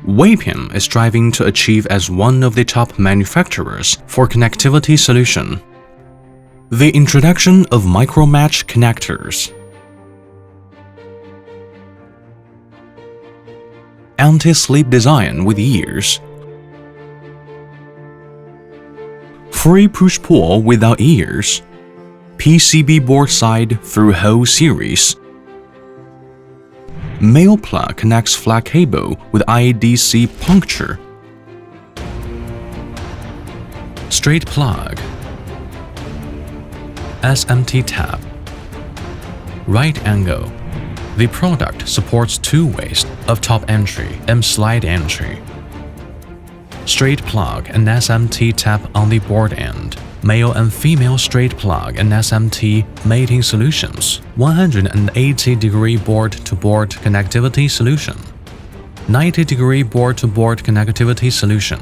Wapim is striving to achieve as one of the top manufacturers for connectivity solution. The introduction of Micro-MaTch connectors. Anti-slip design with ears. Free push-pull without ears. PCB board side through hole series. Male plug connects flat cable with IDC puncture. Straight plug. SMT tab. Right angle. The product supports 2 ways of top entry and slide entry. Straight plug and SMT tap on the board end. Male and female straight plug and SMT mating solutions. 180-degree board-to-board connectivity solution. 90-degree board-to-board connectivity solution.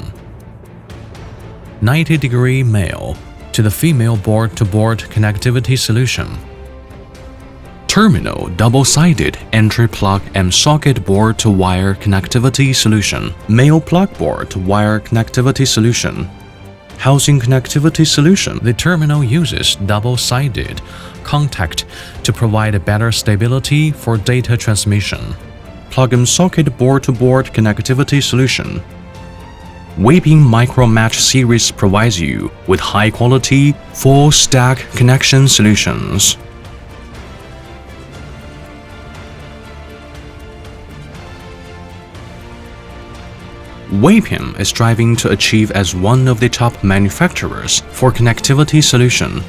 90-degree male to the female board-to-board connectivity solution. Terminal double-sided entry plug and socket board-to-wire connectivity solution. Male plug board-to-wire connectivity solution. Housing connectivity solution. The terminal uses double-sided contact to provide better stability for data transmission. Plug and socket board-to-board connectivity solution. Wapim Micro-MaTch series provides you with high-quality, full-stack connection solutions. Wapim is striving to achieve as one of the top manufacturers for connectivity solution.